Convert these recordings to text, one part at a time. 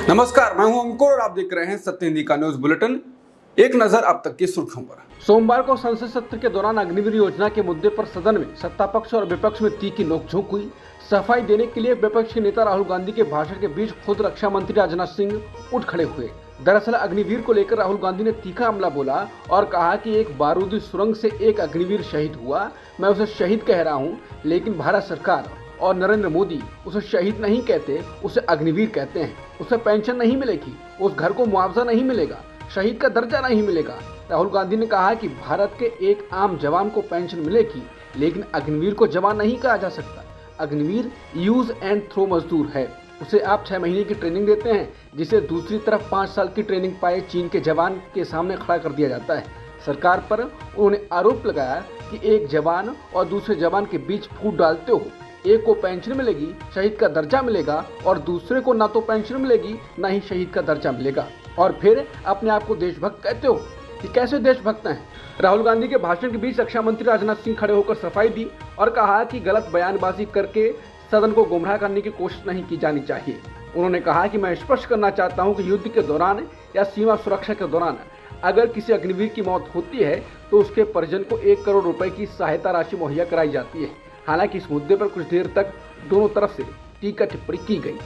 नमस्कार, मैं हूं अंकुर और आप देख रहे हैं सत्य हिंदी का न्यूज बुलेटिन। एक नजर अब तक की सुर्खियों पर। सोमवार को संसद सत्र के दौरान अग्निवीर योजना के मुद्दे पर सदन में सत्ता पक्ष और विपक्ष में तीखी नोकझोंक हुई। सफाई देने के लिए विपक्ष के नेता राहुल गांधी के भाषण के बीच खुद रक्षा मंत्री राजनाथ सिंह उठ खड़े हुए। दरअसल अग्निवीर को लेकर राहुल गांधी ने तीखा हमला बोला और कहा कि एक बारूदी सुरंग से एक अग्निवीर शहीद हुआ। मैं उसे शहीद कह रहा हूँ, लेकिन भारत सरकार और नरेंद्र मोदी उसे शहीद नहीं कहते, उसे अग्निवीर कहते हैं। उसे पेंशन नहीं मिलेगी, उस घर को मुआवजा नहीं मिलेगा, शहीद का दर्जा नहीं मिलेगा। राहुल गांधी ने कहा कि भारत के एक आम जवान को पेंशन मिलेगी, लेकिन अग्निवीर को जवान नहीं कहा जा सकता। अग्निवीर यूज एंड थ्रो मजदूर है। उसे आप 6 महीने की ट्रेनिंग देते हैं, जिसे दूसरी तरफ 5 साल की ट्रेनिंग पाए चीन के जवान के सामने खड़ा कर दिया जाता है। सरकार पर उन्होंने आरोप लगाया कि एक जवान और दूसरे जवान के बीच फूट डालते हो। एक को पेंशन मिलेगी, शहीद का दर्जा मिलेगा, और दूसरे को ना तो पेंशन मिलेगी ना ही शहीद का दर्जा मिलेगा, और फिर अपने आप को देशभक्त कहते हो। कि कैसे देशभक्त हैं? राहुल गांधी के भाषण के बीच रक्षा मंत्री राजनाथ सिंह खड़े होकर सफाई दी और कहा कि गलत बयानबाजी करके सदन को गुमराह करने की कोशिश नहीं की जानी चाहिए। उन्होंने कहा कि मैं स्पष्ट करना चाहता हूं कि युद्ध के दौरान या सीमा सुरक्षा के दौरान अगर किसी अग्निवीर की मौत होती है तो उसके परिजन को 1 करोड़ रुपए की सहायता राशि मुहैया कराई जाती है। हालांकि इस मुद्दे पर कुछ देर तक दोनों तरफ से टीका टिप्पणी की गई।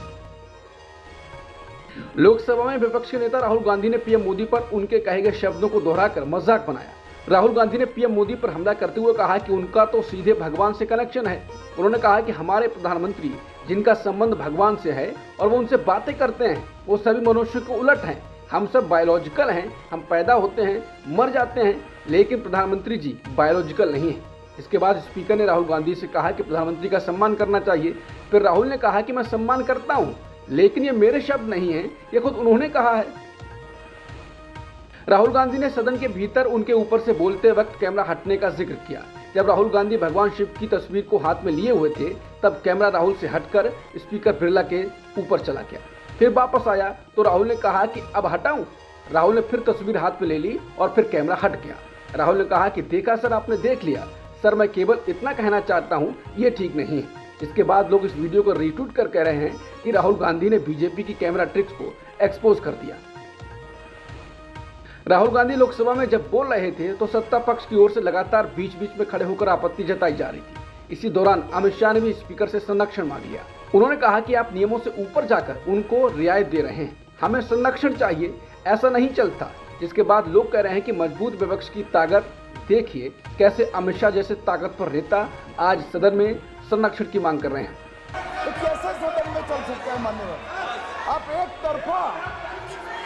लोकसभा में विपक्ष के नेता राहुल गांधी ने पीएम मोदी पर उनके कहे गए शब्दों को दोहराकर मजाक बनाया। राहुल गांधी ने पीएम मोदी पर हमला करते हुए कहा कि उनका तो सीधे भगवान से कनेक्शन है। उन्होंने कहा कि हमारे प्रधानमंत्री, जिनका संबंध भगवान से है और वो उनसे बातें करते हैं, वो सभी मनुष्य के उलट हैं। हम सब बायोलॉजिकल हैं, हम पैदा होते हैं, मर जाते हैं, लेकिन प्रधानमंत्री जी बायोलॉजिकल नहीं है। इसके बाद स्पीकर ने राहुल गांधी से कहा कि प्रधानमंत्री का सम्मान करना चाहिए। फिर राहुल ने कहा कि मैं सम्मान करता हूं, लेकिन ये मेरे शब्द नहीं हैं, ये खुद उन्होंने कहा है। राहुल गांधी ने सदन के भीतर उनके ऊपर से बोलते वक्त कैमरा हटने का जिक्र किया। जब राहुल गांधी भगवान शिव की तस्वीर को हाथ में लिए हुए थे, तब कैमरा राहुल से हटकर स्पीकर बिरला के ऊपर चला गया। फिर वापस आया तो राहुल ने कहा कि अब हटाऊं। राहुल ने फिर तस्वीर हाथ में ले ली और फिर कैमरा हट गया। राहुल ने कहा कि देखा सर, आपने देख लिया सर, मैं केवल इतना कहना चाहता हूं, ये ठीक नहीं है। इसके बाद लोग इस वीडियो को रीट्वीट कर कह रहे हैं कि राहुल गांधी ने बीजेपी की कैमरा ट्रिक्स को एक्सपोज कर दिया। राहुल गांधी लोकसभा में जब बोल रहे थे तो सत्ता पक्ष की ओर से लगातार बीच बीच में खड़े होकर आपत्ति जताई जा रही थी। इसी दौरान अमित शाह ने भी स्पीकर से संरक्षण मांग लिया। उन्होंने कहा कि आप नियमों से ऊपर जाकर उनको रियायत दे रहे हैं, हमें संरक्षण चाहिए, ऐसा नहीं चलता। जिसके बाद लोग कह रहे हैं कि मजबूत विपक्ष की ताकत देखिए, कैसे अमित शाह जैसे ताकतवर नेता आज सदन में संरक्षण की मांग कर रहे हैं। तो कैसे सदन में चल सकता है माननीय? आप एक तरफा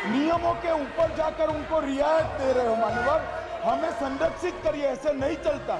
नियमों के ऊपर जाकर उनको रियायत दे रहे हो माननीय, हमें संरक्षित करिए, ऐसे नहीं चलता।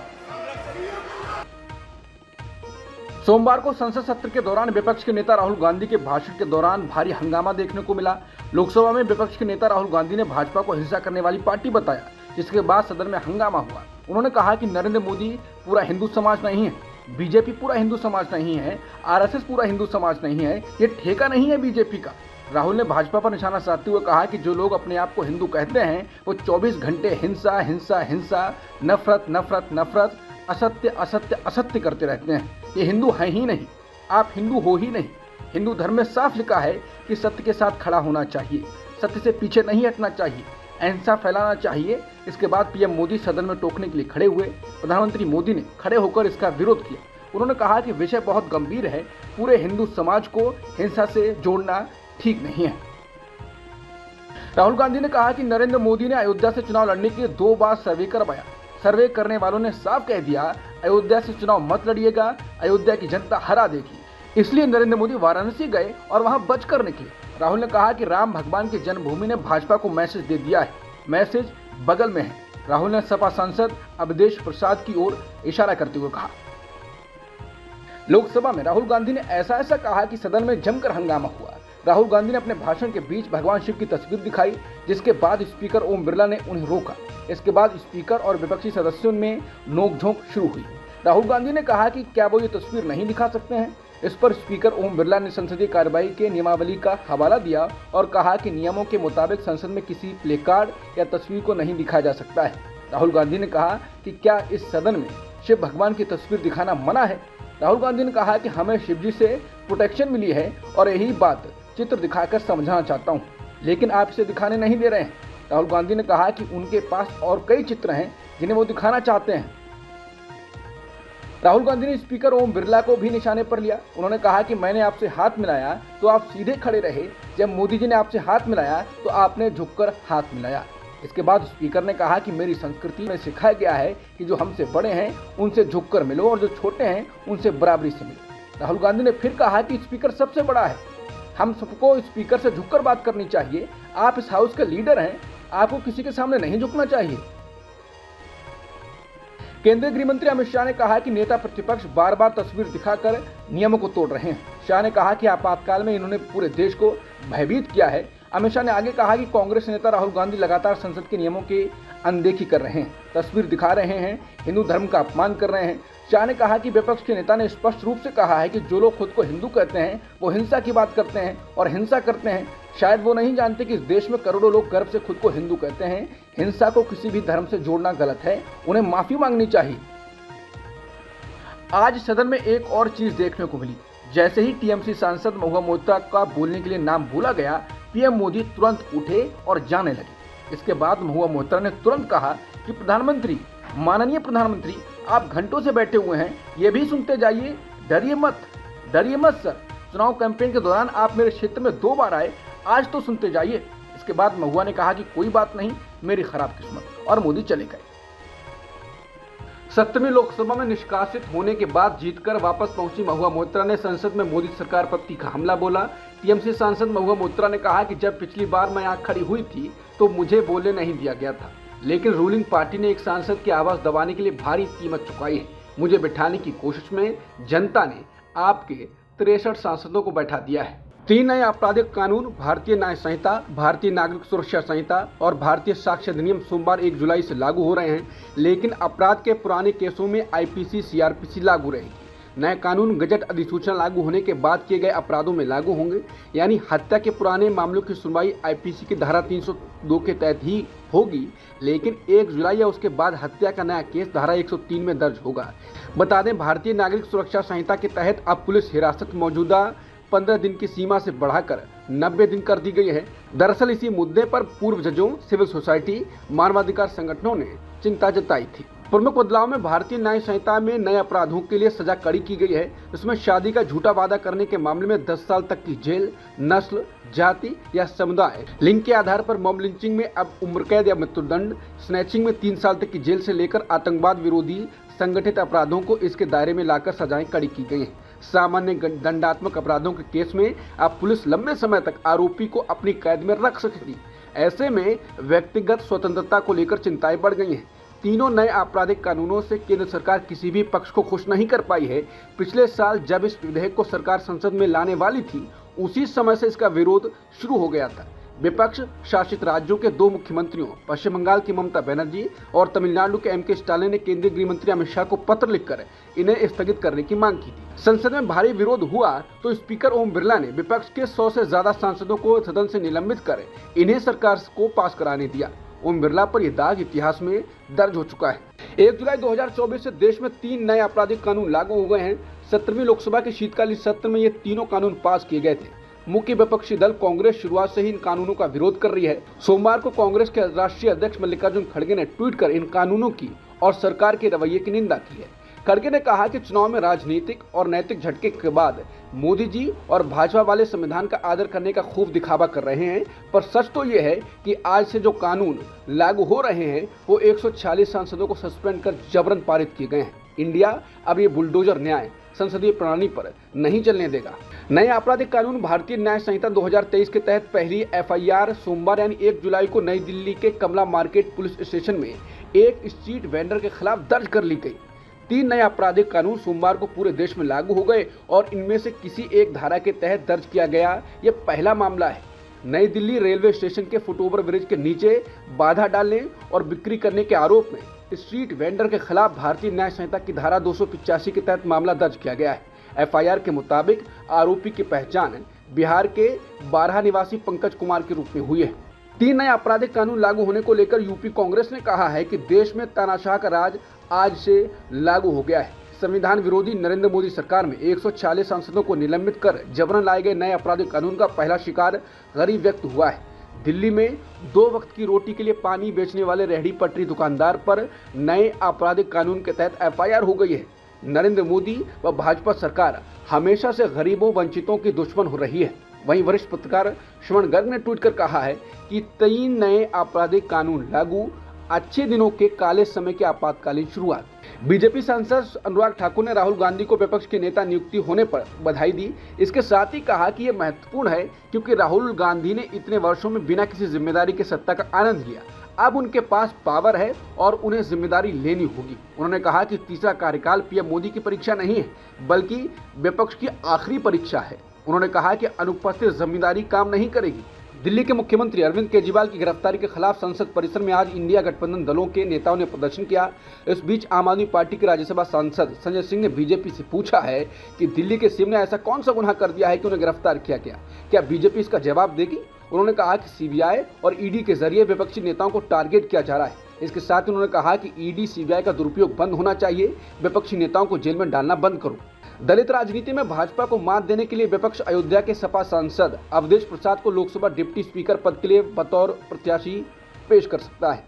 सोमवार को संसद सत्र के दौरान विपक्ष के नेता राहुल गांधी के भाषण के दौरान भारी हंगामा देखने को मिला। लोकसभा में विपक्ष के नेता राहुल गांधी ने भाजपा को हिंसा करने वाली पार्टी बताया, जिसके बाद सदन में हंगामा हुआ। उन्होंने कहा कि नरेंद्र मोदी पूरा हिंदू समाज नहीं है, बीजेपी पूरा हिंदू समाज नहीं है, आरएसएस पूरा हिंदू समाज नहीं है, ये ठेका नहीं है बीजेपी का। राहुल ने भाजपा पर निशाना साधते हुए कहा कि जो लोग अपने आप को हिंदू कहते हैं वो 24 घंटे हिंसा हिंसा हिंसा, नफरत नफरत नफरत, असत्य असत्य असत्य करते रहते हैं। ये हिंदू है ही नहीं, आप हिंदू हो ही नहीं। हिंदू धर्म में साफ लिखा है कि सत्य के साथ खड़ा होना चाहिए, सत्य से पीछे नहीं हटना चाहिए, अहिंसा फैलाना चाहिए। इसके बाद पीएम मोदी सदन में टोकने के लिए खड़े हुए। प्रधानमंत्री मोदी ने खड़े होकर इसका विरोध किया। उन्होंने कहा कि विषय बहुत गंभीर है, पूरे हिंदू समाज को हिंसा से जोड़ना ठीक नहीं है। राहुल गांधी ने कहा कि नरेंद्र मोदी ने अयोध्या से चुनाव लड़ने के लिए 2 बार सर्वे करवाया। सर्वे करने वालों ने साफ कह दिया, अयोध्या से चुनाव मत लड़िएगा, अयोध्या की जनता हरा देगी। इसलिए नरेंद्र मोदी वाराणसी गए और वहां बचकर निकले। राहुल ने कहा कि राम भगवान की जन्मभूमि ने भाजपा को मैसेज दे दिया है, मैसेज बगल में है। राहुल ने सपा सांसद अवधेश प्रसाद की ओर इशारा करते हुए कहा। लोकसभा में राहुल गांधी ने ऐसा कहा कि सदन में जमकर हंगामा हुआ। राहुल गांधी ने अपने भाषण के बीच भगवान शिव की तस्वीर दिखाई, जिसके बाद स्पीकर ओम बिरला ने उन्हें रोका। इसके बाद स्पीकर और विपक्षी सदस्यों में नोकझोंक शुरू हुई। राहुल गांधी ने कहा कि क्या वो ये तस्वीर नहीं दिखा सकते हैं। इस पर स्पीकर ओम बिरला ने संसदीय कार्यवाही के नियमावली का हवाला दिया और कहा कि नियमों के मुताबिक संसद में किसी प्ले कार्ड या तस्वीर को नहीं दिखाया जा सकता है। राहुल गांधी ने कहा कि क्या इस सदन में शिव भगवान की तस्वीर दिखाना मना है। राहुल गांधी ने कहा कि हमें शिवजी से प्रोटेक्शन मिली है और यही बात चित्र दिखाकर समझाना चाहता हूँ, लेकिन आप इसे दिखाने नहीं दे रहे हैं। राहुल गांधी ने कहा कि उनके पास और कई चित्र हैं जिन्हें वो दिखाना चाहते हैं। राहुल गांधी ने स्पीकर ओम बिरला को भी निशाने पर लिया। उन्होंने कहा कि मैंने आपसे हाथ मिलाया तो आप सीधे खड़े रहे, जब मोदी जी ने आपसे हाथ मिलाया तो आपने झुककर हाथ मिलाया। इसके बाद स्पीकर ने कहा कि मेरी संस्कृति में सिखाया गया है कि जो हमसे बड़े हैं उनसे झुककर मिलो और जो छोटे हैं उनसे बराबरी से मिलो। राहुल गांधी ने फिर कहा कि स्पीकर सबसे बड़ा है, हम सबको स्पीकर से झुककर बात करनी चाहिए। आप इस हाउस के लीडर हैं, आपको किसी के सामने नहीं झुकना चाहिए। केंद्रीय गृह मंत्री अमित शाह ने कहा कि नेता प्रतिपक्ष बार बार तस्वीर दिखाकर नियमों को तोड़ रहे हैं। शाह ने कहा कि आपातकाल में इन्होंने पूरे देश को भयभीत किया है। अमित शाह ने आगे कहा कि कांग्रेस नेता राहुल गांधी लगातार संसद के नियमों की अनदेखी कर रहे हैं, तस्वीर दिखा रहे हैं, हिंदू धर्म का अपमान कर रहे हैं। शाह ने कहा कि विपक्ष के नेता ने स्पष्ट रूप से कहा है कि जो लोग खुद को हिंदू कहते हैं वो हिंसा की बात करते हैं और हिंसा करते हैं। शायद वो नहीं जानते कि इस देश में करोड़ों लोग गर्व से खुद को हिंदू कहते हैं। हिंसा को किसी भी धर्म से जोड़ना गलत है, उन्हें माफी मांगनी चाहिए। आज सदन में एक और चीज देखने को मिली। जैसे ही टीएमसी सांसद महुआ मोइत्रा का बोलने के लिए नाम बोला गया, पीएम मोदी तुरंत उठे और जाने लगे। इसके बाद महुआ मोइत्रा ने तुरंत कहा कि प्रधानमंत्री, माननीय प्रधानमंत्री, आप घंटों से बैठे हुए हैं, ये भी सुनते जाइए, डरिए मत सर। चुनाव कैंपेन के दौरान आप मेरे क्षेत्र में 2 बार आए, आज तो सुनते जाइए। इसके बाद महुआ ने कहा कि कोई बात नहीं, मेरी खराब किस्मत, और मोदी चले गए। 17वीं लोकसभा में निष्कासित होने के बाद जीतकर वापस पहुंची महुआ मोइत्रा ने संसद में मोदी सरकार पर तीखा हमला बोला। टीएमसी सांसद महुआ मोइत्रा ने कहा कि जब पिछली बार मैं यहाँ खड़ी हुई थी तो मुझे बोलने नहीं दिया गया था, लेकिन रूलिंग पार्टी ने एक सांसद की आवाज दबाने के लिए भारी कीमत चुकाई है। मुझे बिठाने की कोशिश में जनता ने आपके 63 सांसदों को बैठा दिया है। 3 नए आपराधिक कानून, भारतीय न्याय संहिता, भारतीय नागरिक सुरक्षा संहिता और भारतीय साक्ष्य अधिनियम सोमवार 1 जुलाई से लागू हो रहे हैं, लेकिन अपराध के पुराने केसों में आईपीसी, सीआरपीसी लागू रहेगी। नए कानून गजट अधिसूचना लागू होने के बाद किए गए अपराधों में लागू होंगे, यानी हत्या के पुराने मामलों की सुनवाई आईपीसी की धारा 302 के तहत ही होगी, लेकिन 1 जुलाई या उसके बाद हत्या का नया केस धारा 103 में दर्ज होगा। बता दें, भारतीय नागरिक सुरक्षा संहिता के तहत अब पुलिस हिरासत मौजूदा 15 दिन की सीमा से बढ़ाकर 90 दिन कर दी गई है। दरअसल इसी मुद्दे पर पूर्व जजों, सिविल सोसाइटी, मानवाधिकार संगठनों ने चिंता जताई थी। प्रमुख बदलाव में भारतीय न्याय संहिता में नए अपराधों के लिए सजा कड़ी की गई है। इसमें शादी का झूठा वादा करने के मामले में 10 साल तक की जेल, नस्ल, जाति या समुदाय, लिंग के आधार पर मॉब लिंचिंग में अब उम्र कैद या मृत्युदंड, स्नैचिंग में 3 साल तक की जेल से लेकर आतंकवाद विरोधी संगठित अपराधों को इसके दायरे में लाकर सजाएं कड़ी की गई हैं। सामान्य दंडात्मक अपराधों के केस में अब पुलिस लंबे समय तक आरोपी को अपनी कैद में रख सकेगी। ऐसे में व्यक्तिगत स्वतंत्रता को लेकर चिंताएं बढ़ गई हैं। तीनों नए आपराधिक कानूनों से केंद्र सरकार किसी भी पक्ष को खुश नहीं कर पाई है। पिछले साल जब इस विधेयक को सरकार संसद में लाने वाली थी, उसी समय से इसका विरोध शुरू हो गया था। विपक्ष शासित राज्यों के 2 मुख्यमंत्रियों, पश्चिम बंगाल की ममता बनर्जी और तमिलनाडु के एमके स्टालिन ने केंद्रीय गृह मंत्री अमित शाह को पत्र लिखकर इन्हें स्थगित करने की मांग की थी। संसद में भारी विरोध हुआ तो स्पीकर ओम बिरला ने विपक्ष के 100 से ज्यादा सांसदों को सदन से निलंबित कर इन्हें सरकार को पास कराने दिया। ओम बिरला पर यह दाग इतिहास में दर्ज हो चुका है। 1 जुलाई 2024 से देश में 3 नए आपराधिक कानून लागू हो गए हैं। 17वीं लोकसभा के शीतकालीन सत्र में ये तीनों कानून पास किए गए थे। मुख्य विपक्षी दल कांग्रेस शुरुआत से ही इन कानूनों का विरोध कर रही है। सोमवार को कांग्रेस के राष्ट्रीय अध्यक्ष मल्लिकार्जुन खड़गे ने ट्वीट कर इन कानूनों की और सरकार के रवैये की निंदा की है। खड़गे ने कहा कि चुनाव में राजनीतिक और नैतिक झटके के बाद मोदी जी और भाजपा वाले संविधान का आदर करने का खूब दिखावा कर रहे हैं, पर सच तो ये है कि आज से जो कानून लागू हो रहे हैं वो 146 सांसदों को सस्पेंड कर जबरन पारित किए गए हैं। इंडिया अब ये बुलडोजर न्याय संसदीय प्रणाली पर नहीं चलने देगा। नए आपराधिक कानून भारतीय न्याय संहिता 2023 के तहत पहली एफआईआर सोमवार यानी 1 जुलाई को नई दिल्ली के कमला मार्केट पुलिस स्टेशन में एक स्ट्रीट वेंडर के खिलाफ दर्ज कर ली गई। 3 नए आपराधिक कानून सोमवार को पूरे देश में लागू हो गए और इनमें से किसी एक धारा के तहत दर्ज किया गया ये पहला मामला है। नई दिल्ली रेलवे स्टेशन के फुटओवर ब्रिज के नीचे बाधा डालने और बिक्री करने के आरोप में स्ट्रीट वेंडर के खिलाफ भारतीय न्याय संहिता की धारा 285 के तहत मामला दर्ज किया गया है। एफआईआर के मुताबिक आरोपी की पहचान बिहार के 12 निवासी पंकज कुमार के रूप में हुई है। 3 नए आपराधिक कानून लागू होने को लेकर यूपी कांग्रेस ने कहा है कि देश में तानाशाह का राज आज से लागू हो गया है। संविधान विरोधी नरेंद्र मोदी सरकार में 140 सांसदों को निलंबित कर जबरन लाए गए नए आपराधिक कानून का पहला शिकार गरीब व्यक्ति हुआ है। दिल्ली में 2 वक्त की रोटी के लिए पानी बेचने वाले रेहड़ी पटरी दुकानदार पर नए आपराधिक कानून के तहत एफआईआर हो गई है। नरेंद्र मोदी व भाजपा सरकार हमेशा से गरीबों वंचितों की दुश्मन हो रही है। वहीं वरिष्ठ पत्रकार श्रवण गर्ग ने ट्वीट कर कहा है कि 3 नए आपराधिक कानून लागू, अच्छे दिनों के काले समय की आपातकालीन शुरुआत। बीजेपी सांसद अनुराग ठाकुर ने राहुल गांधी को विपक्ष के नेता नियुक्ति होने पर बधाई दी। इसके साथ ही कहा कि यह महत्वपूर्ण है क्योंकि राहुल गांधी ने इतने वर्षों में बिना किसी जिम्मेदारी के सत्ता का आनंद लिया। अब उनके पास पावर है और उन्हें जिम्मेदारी लेनी होगी। उन्होंने कहा कि तीसरा कार्यकाल पीएम मोदी की परीक्षा नहीं है बल्कि विपक्ष की आखिरी परीक्षा है। उन्होंने कहा कि अनुपस्थित जिम्मेदारी काम नहीं करेगी। दिल्ली के मुख्यमंत्री अरविंद केजरीवाल की गिरफ्तारी के खिलाफ संसद परिसर में आज इंडिया गठबंधन दलों के नेताओं ने प्रदर्शन किया। इस बीच आम आदमी पार्टी के राज्यसभा सांसद संजय सिंह ने बीजेपी से पूछा है कि दिल्ली के सीएम ने ऐसा कौन सा गुनाह कर दिया है कि उन्हें गिरफ्तार किया गया, क्या बीजेपी इसका जवाब देगी। उन्होंने कहा कि सीबीआई और ईडी के जरिए विपक्षी नेताओं को टारगेट किया जा रहा है। इसके साथ ही उन्होंने कहा कि ईडी सीबीआई का दुरुपयोग बंद होना चाहिए, विपक्षी नेताओं को जेल में डालना बंद करो। दलित राजनीति में भाजपा को मात देने के लिए विपक्ष अयोध्या के सपा सांसद अवधेश प्रसाद को लोकसभा डिप्टी स्पीकर पद के लिए बतौर प्रत्याशी पेश कर सकता है।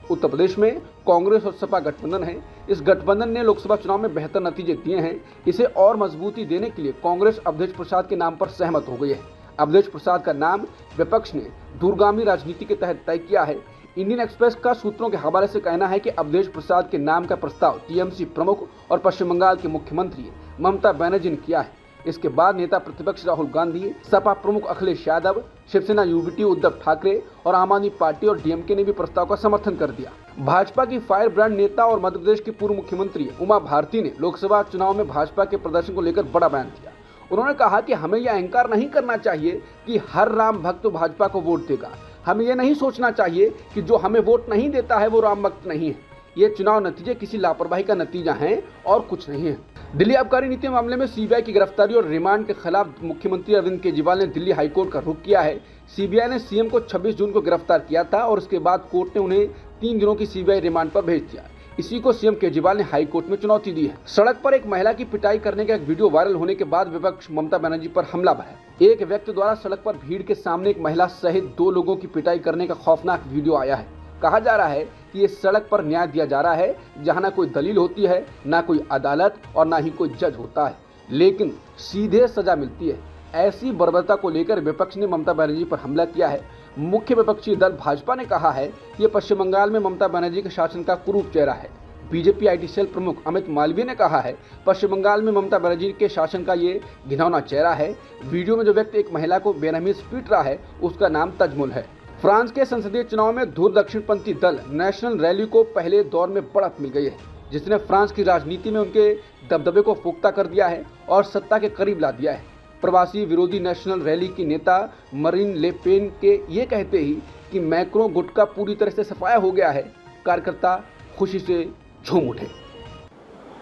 उत्तर प्रदेश में कांग्रेस और सपा गठबंधन है। इस गठबंधन ने लोकसभा चुनाव में बेहतर नतीजे दिए हैं। इसे और मजबूती देने के लिए कांग्रेस अवधेश प्रसाद के नाम पर सहमत हो गई है। अवधेश प्रसाद का नाम विपक्ष ने दूरगामी राजनीति के तहत तय किया है। इंडियन एक्सप्रेस का सूत्रों के हवाले से कहना है कि अवधेश प्रसाद के नाम का प्रस्ताव टीएमसी प्रमुख और पश्चिम बंगाल के मुख्यमंत्री ममता बनर्जी ने किया है। इसके बाद नेता प्रतिपक्ष राहुल गांधी, सपा प्रमुख अखिलेश यादव, शिवसेना यूबीटी उद्धव ठाकरे और आम आदमी पार्टी और डीएमके ने भी प्रस्ताव का समर्थन कर दिया। भाजपा की फायर ब्रांड नेता और मध्य प्रदेश की पूर्व मुख्यमंत्री उमा भारती ने लोकसभा चुनाव में भाजपा के प्रदर्शन को लेकर बड़ा बयान दिया। उन्होंने कहा कि हमें यह अहंकार नहीं करना चाहिए कि हर राम भक्त भाजपा को वोट देगा। हमें यह नहीं सोचना चाहिए कि जो हमें वोट नहीं देता है वो राम भक्त नहीं है। ये चुनाव नतीजे किसी लापरवाही का नतीजा हैं और कुछ नहीं है। दिल्ली आबकारी नीति मामले में सीबीआई की गिरफ्तारी और रिमांड के खिलाफ मुख्यमंत्री अरविंद केजरीवाल ने दिल्ली हाईकोर्ट का रुख किया है। सीबीआई ने सीएम को 26 जून को गिरफ्तार किया था और उसके बाद कोर्ट ने उन्हें 3 दिनों की सीबीआई रिमांड पर भेज दिया। इसी को सीएम केजरीवाल ने हाईकोर्ट में चुनौती दी है। सड़क पर एक महिला की पिटाई करने का एक वीडियो वायरल होने के बाद विपक्ष ममता बनर्जी पर हमला भरा। एक व्यक्ति द्वारा सड़क पर भीड़ के सामने एक महिला सहित 2 लोगों की पिटाई करने का खौफनाक वीडियो आया है। कहा जा रहा है कि ये सड़क पर न्याय दिया जा रहा है जहां ना कोई दलील होती है, ना कोई अदालत और ना ही कोई जज होता है, लेकिन सीधे सजा मिलती है। ऐसी बर्बरता को लेकर विपक्ष ने ममता बनर्जी पर हमला किया है। मुख्य विपक्षी दल भाजपा ने कहा है कि ये पश्चिम बंगाल में ममता बनर्जी के शासन का कुरूप चेहरा है। बीजेपी आईटी सेल प्रमुख अमित मालवीय ने कहा है पश्चिम बंगाल में ममता बनर्जी के शासन का ये घिनौना चेहरा है। वीडियो में जो व्यक्ति एक महिला को बेरहमी से पीट रहा है उसका नाम तजमुल है। फ्रांस के संसदीय चुनाव में धुर दक्षिणपंथी दल नेशनल रैली को पहले दौर में बढ़त मिल गई है, जिसने फ्रांस की राजनीति में उनके दबदबे को पुख्ता कर दिया है और सत्ता के करीब ला दिया है। प्रवासी विरोधी नेशनल रैली की नेता मरीन ले पेन के ये कहते ही कि मैक्रो गुट का पूरी तरह से सफाया हो गया है, कार्यकर्ता खुशी से झूम उठे।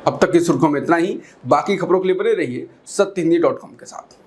अब तक की सुर्खियों में इतना ही। बाकी खबरों के लिए बने रहिए सत्यहिंदी.com के साथ।